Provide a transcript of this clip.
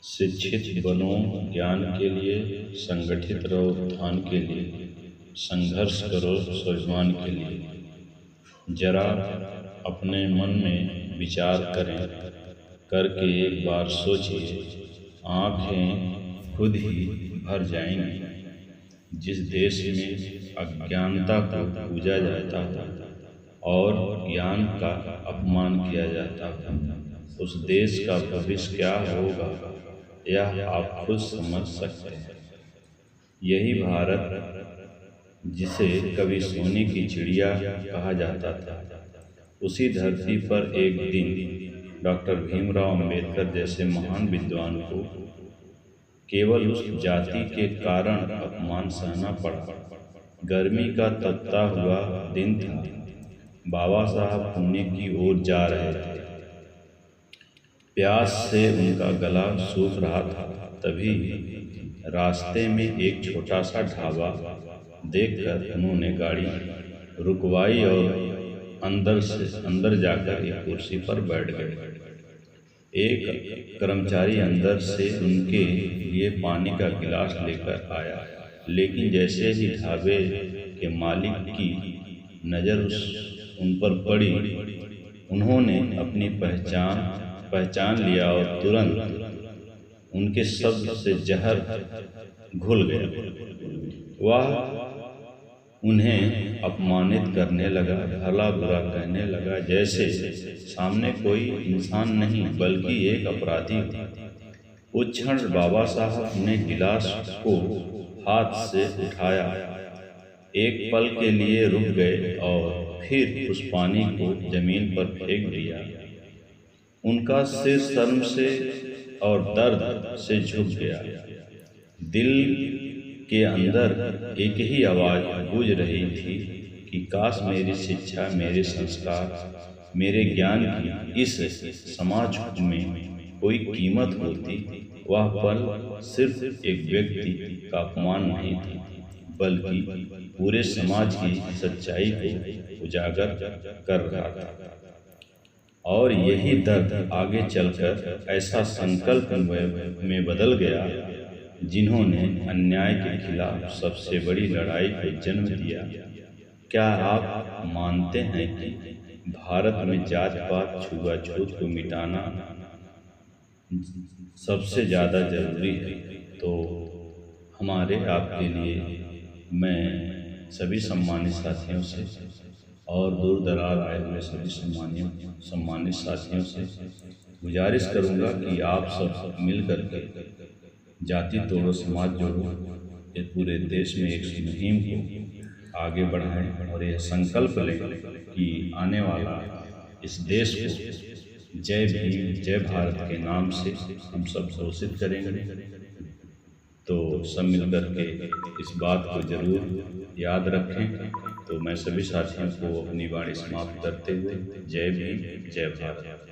शिक्षित बनो ज्ञान के लिए, संगठित रहो उत्थान के लिए, संघर्ष करो स्वाभिमान के लिए। जरा अपने मन में विचार करें, करके एक बार सोचिए, आंखें खुद ही भर जाएंगी। जिस देश में अज्ञानता को पूजा जाता हो और ज्ञान का अपमान किया जाता हो, उस देश का भविष्य क्या होगा यह आप खुद समझ सकते हैं। यही भारत जिसे कभी सोने की चिड़िया कहा जाता था, उसी धरती पर एक दिन डॉक्टर भीमराव अंबेडकर जैसे महान विद्वान को केवल उस जाति के कारण अपमान सहना पड़ा। गर्मी का तपता हुआ दिन था। बाबा साहब पुणे की ओर जा रहे थे। प्यास से उनका गला सूख रहा था। तभी रास्ते में एक छोटा सा ढाबा देखकर उन्होंने गाड़ी रुकवाई और अंदर जाकर एक कुर्सी पर बैठ गए। एक कर्मचारी अंदर से उनके लिए पानी का गिलास लेकर आया, लेकिन जैसे ही ढाबे के मालिक की नज़र उन पर पड़ी, उन्होंने अपनी पहचान लिया और तुरंत उनके शब्द से जहर घुल गया। वह उन्हें अपमानित करने लगा, भला बुरा कहने लगा, जैसे सामने कोई इंसान नहीं बल्कि एक अपराधी था। उस क्षण बाबा साहब ने गिलास को हाथ से उठाया, एक पल के लिए रुक गए और फिर उस पानी को जमीन पर फेंक दिया। उनका सिर शर्म से और दर्द से झुक गया। दिल के अंदर एक ही आवाज़ गूंज रही थी कि काश मेरी शिक्षा, मेरे संस्कार, मेरे ज्ञान की इस समाज में कोई कीमत होती। वह पल सिर्फ एक व्यक्ति का अपमान नहीं थी, बल्कि पूरे समाज की सच्चाई को उजागर कर रहा था। और यही दर्द आगे चलकर ऐसा संकल्प में बदल गया जिन्होंने अन्याय के खिलाफ सबसे बड़ी लड़ाई को जन्म दिया। क्या आप मानते हैं कि भारत में जात पात छुआछूत को मिटाना सबसे ज़्यादा ज़रूरी है? तो हमारे आपके लिए मैं सभी सम्मानित साथियों से और दूर दराज आए हुए सभी सम्मानित साथियों से गुजारिश करूंगा कि आप सब मिल करके जाति तोड़ो समाज जोड़ो ये पूरे देश में एक मुहिम को आगे बढ़ाएं और यह संकल्प लें कि आने वाला इस देश को जय भीम जय भारत के नाम से हम सब घोषित करेंगे। तो सब मिलकर के इस बात को जरूर याद रखें। तो मैं सभी साथियों को अपनी वाणी समाप्त करते हुए जय भीम जय भारत।